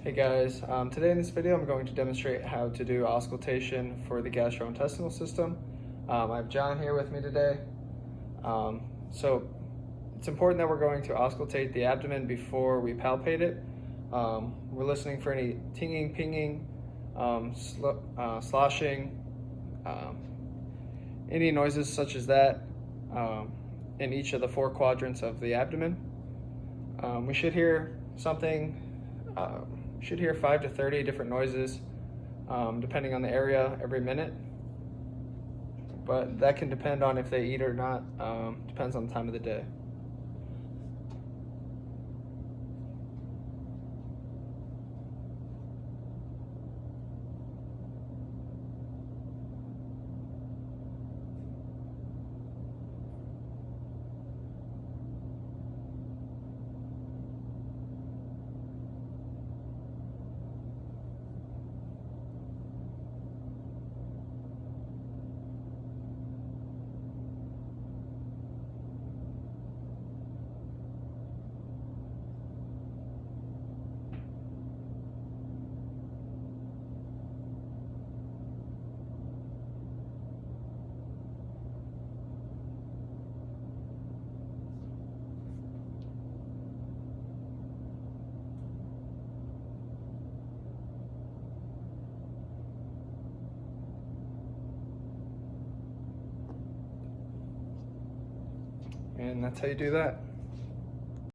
Hey guys, today in this video I'm going to demonstrate how to do auscultation for the gastrointestinal system. I have John here with me today. So it's important that we're going to auscultate the abdomen before we palpate it. We're listening for any tinging, pinging, sloshing, any noises such as that in each of the 4 quadrants of the abdomen. We should hear something. Should hear 5 to 30 different noises depending on the area every minute, but that can depend on if they eat or not. Depends on the time of the day. And that's how you do that.